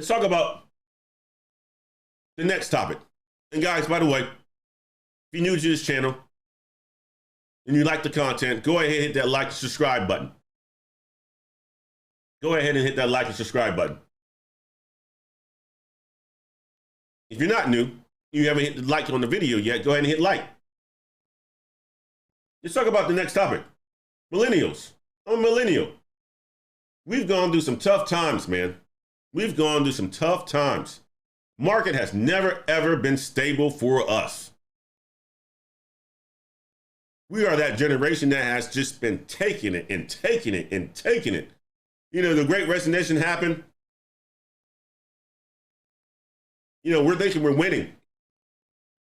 talk about the next topic. And guys, by the way, if you're new to this channel and you like the content, go ahead and hit that like and subscribe button. Go ahead and hit that like and subscribe button. If you're not new, you haven't hit the like on the video yet, go ahead and hit like. Let's talk about the next topic. Millennials. I'm a millennial. We've gone through some tough times, man. We've gone through some tough times. Market has never, ever been stable for us. We are that generation that has just been taking it and taking it and taking it. You know, the Great Resignation happened. You know, we're thinking we're winning.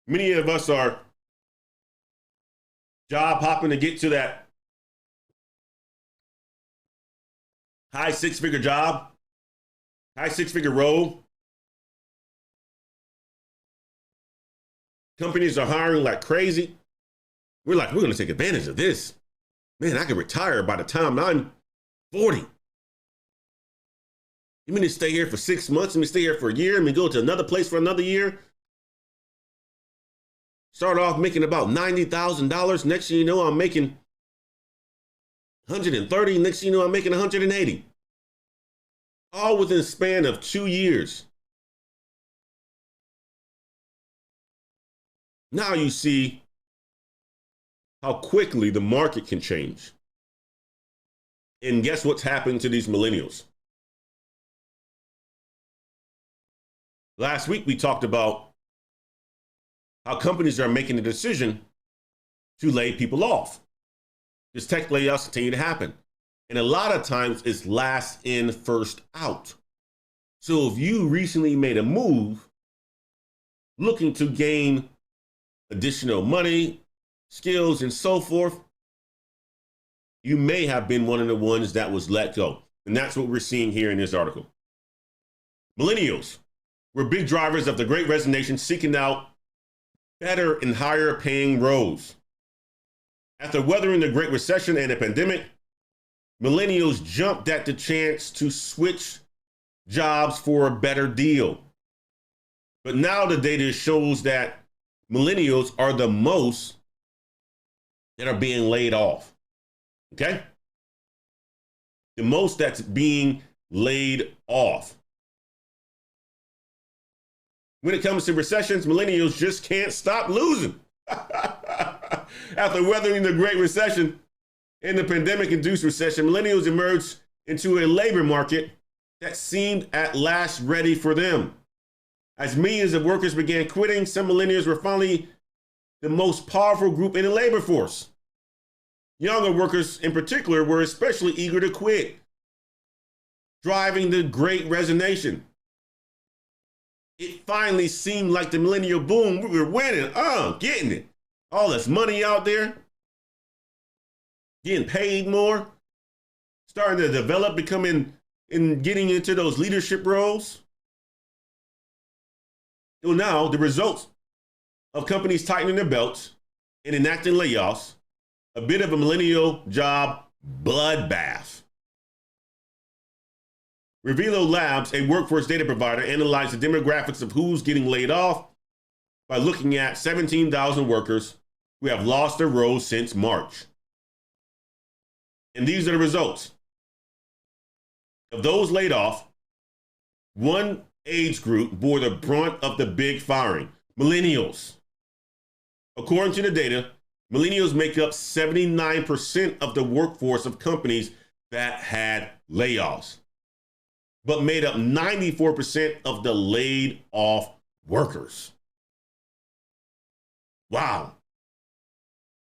Many of us are job hopping to get to that high six-figure job, high six-figure role. Companies are hiring like crazy. We're going to take advantage of this. Man, I can retire by the time I'm 40. You mean to stay here for 6 months? Let me stay here for a year? Let me go to another place for another year? Start off making about $90,000. Next thing you know, I'm making 130. Next thing you know, I'm making 180. All within a span of 2 years. Now you see how quickly the market can change. And guess what's happened to these millennials? Last week, we talked about how companies are making a decision to lay people off. This tech layoffs continue to happen. And a lot of times it's last in, first out. So if you recently made a move looking to gain additional money, skills, and so forth, you may have been one of the ones that was let go. And that's what we're seeing here in this article. Millennials were big drivers of the Great Resignation, seeking out better and higher paying roles. After weathering the Great Recession and the pandemic, millennials jumped at the chance to switch jobs for a better deal. But now the data shows that millennials are the most that are being laid off. Okay? The most that's being laid off. When it comes to recessions, millennials just can't stop losing. After weathering the Great Recession and the pandemic-induced recession, millennials emerged into a labor market that seemed at last ready for them. As millions of workers began quitting, some millennials were finally the most powerful group in the labor force. Younger workers in particular were especially eager to quit, driving the Great Resignation. It finally seemed like the millennial boom. We were winning, getting it. All this money out there, getting paid more, starting to develop, becoming and getting into those leadership roles. Well, now the results of companies tightening their belts and enacting layoffs, a bit of a millennial job bloodbath. Revelo Labs, a workforce data provider, analyzed the demographics of who's getting laid off by looking at 17,000 workers who have lost their roles since March. And these are the results. Of those laid off, one age group bore the brunt of the big firing: millennials. According to the data, millennials make up 79% of the workforce of companies that had layoffs, but made up 94% of the laid off workers. Wow.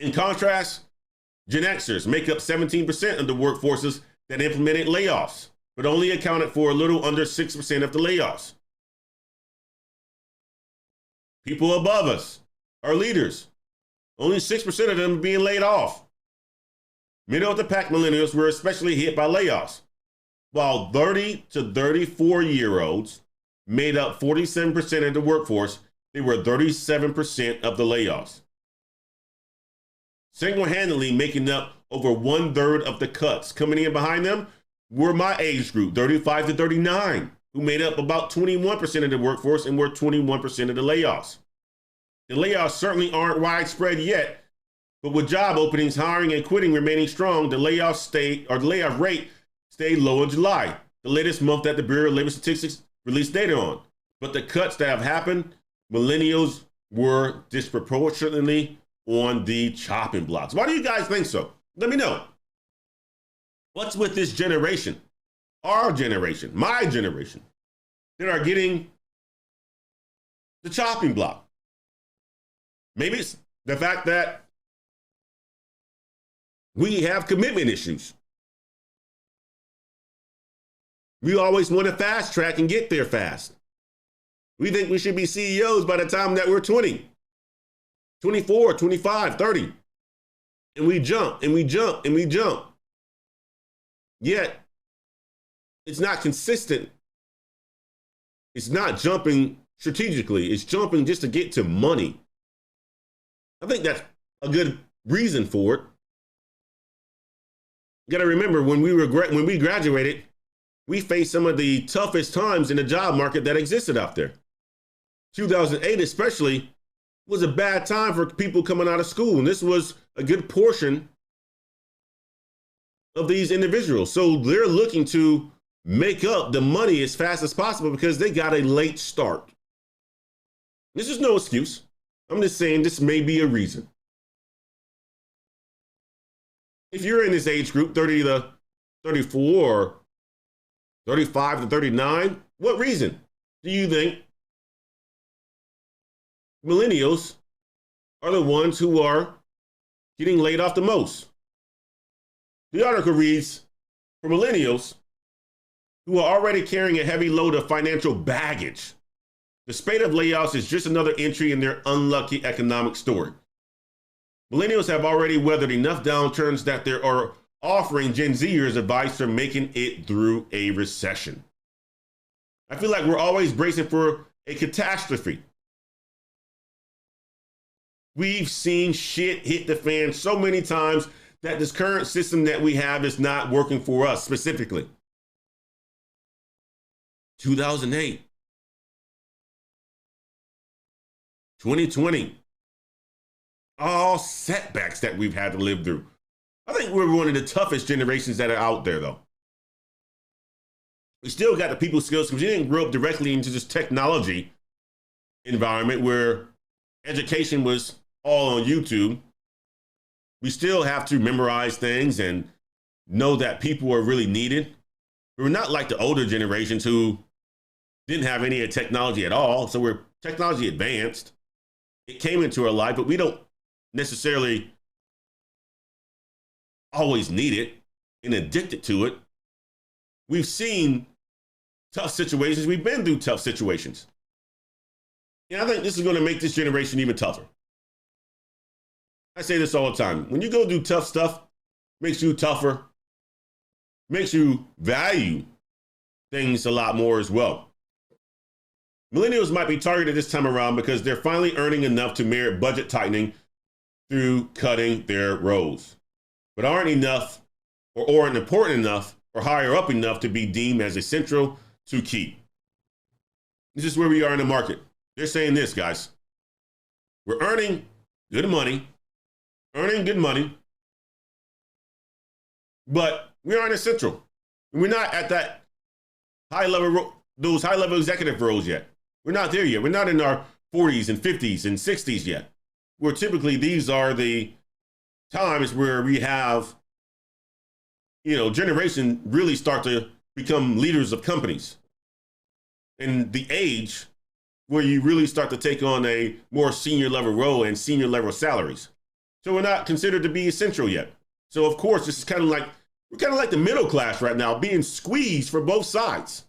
In contrast, Gen Xers make up 17% of the workforces that implemented layoffs, but only accounted for a little under 6% of the layoffs. People above us, our leaders, only 6% of them are being laid off. Middle of the pack millennials were especially hit by layoffs, while 30 to 34-year-olds made up 47% of the workforce. They were 37% of the layoffs. Single-handedly making up over 1/3 of the cuts. Coming in behind them were my age group, 35 to 39, who made up about 21% of the workforce and were 21% of the layoffs. The layoffs certainly aren't widespread yet, but with job openings, hiring, and quitting remaining strong, the layoff rate stayed low in July, the latest month that the Bureau of Labor Statistics released data on. But the cuts that have happened, millennials were disproportionately on the chopping blocks. Why do you guys think so? Let me know. What's with this generation, our generation, my generation, that are getting the chopping block? Maybe it's the fact that we have commitment issues. We always want to fast track and get there fast. We think we should be CEOs by the time that we're 20, 24, 25, 30. And we jump and we jump and we jump. Yet, it's not consistent. It's not jumping strategically. It's jumping just to get to money. I think that's a good reason for it. You got to remember, when we graduated, we faced some of the toughest times in the job market that existed out there. 2008 especially was a bad time for people coming out of school, and this was a good portion of these individuals. So they're looking to make up the money as fast as possible because they got a late start. This is no excuse. I'm just saying this may be a reason. If you're in this age group, 30 to 34 or 35 to 39, what reason do you think millennials are the ones who are getting laid off the most? The article reads, for millennials who are already carrying a heavy load of financial baggage, the spate of layoffs is just another entry in their unlucky economic story. Millennials have already weathered enough downturns that they are offering Gen Zers advice for making it through a recession. I feel like we're always bracing for a catastrophe. We've seen shit hit the fan so many times that this current system that we have is not working for us specifically. 2008, 2020, all setbacks that we've had to live through. I think we're one of the toughest generations that are out there, though. We still got the people skills because we didn't grow up directly into this technology environment where education was all on YouTube. We still have to memorize things and know that people are really needed. We're not like the older generations who didn't have any technology at all. So we're technology advanced. It came into our life, but we don't necessarily always need it and addicted to it. We've seen tough situations. We've been through tough situations. And I think this is going to make this generation even tougher. I say this all the time. When you go do tough stuff, makes you tougher, makes you value things a lot more as well. Millennials might be targeted this time around because they're finally earning enough to merit budget tightening through cutting their roles, but aren't enough or aren't important enough or higher up enough to be deemed as essential to keep. This is where we are in the market. They're saying this, guys. We're earning good money, but we aren't essential. We're not at that high level, those high level executive roles yet. We're not there yet. We're not in our 40s and 50s and 60s yet. Where typically these are the times where we have, generation really start to become leaders of companies. And the age where you really start to take on a more senior level role and senior level salaries. So we're not considered to be essential yet. So of course, this is we're kind of like the middle class right now, being squeezed for both sides.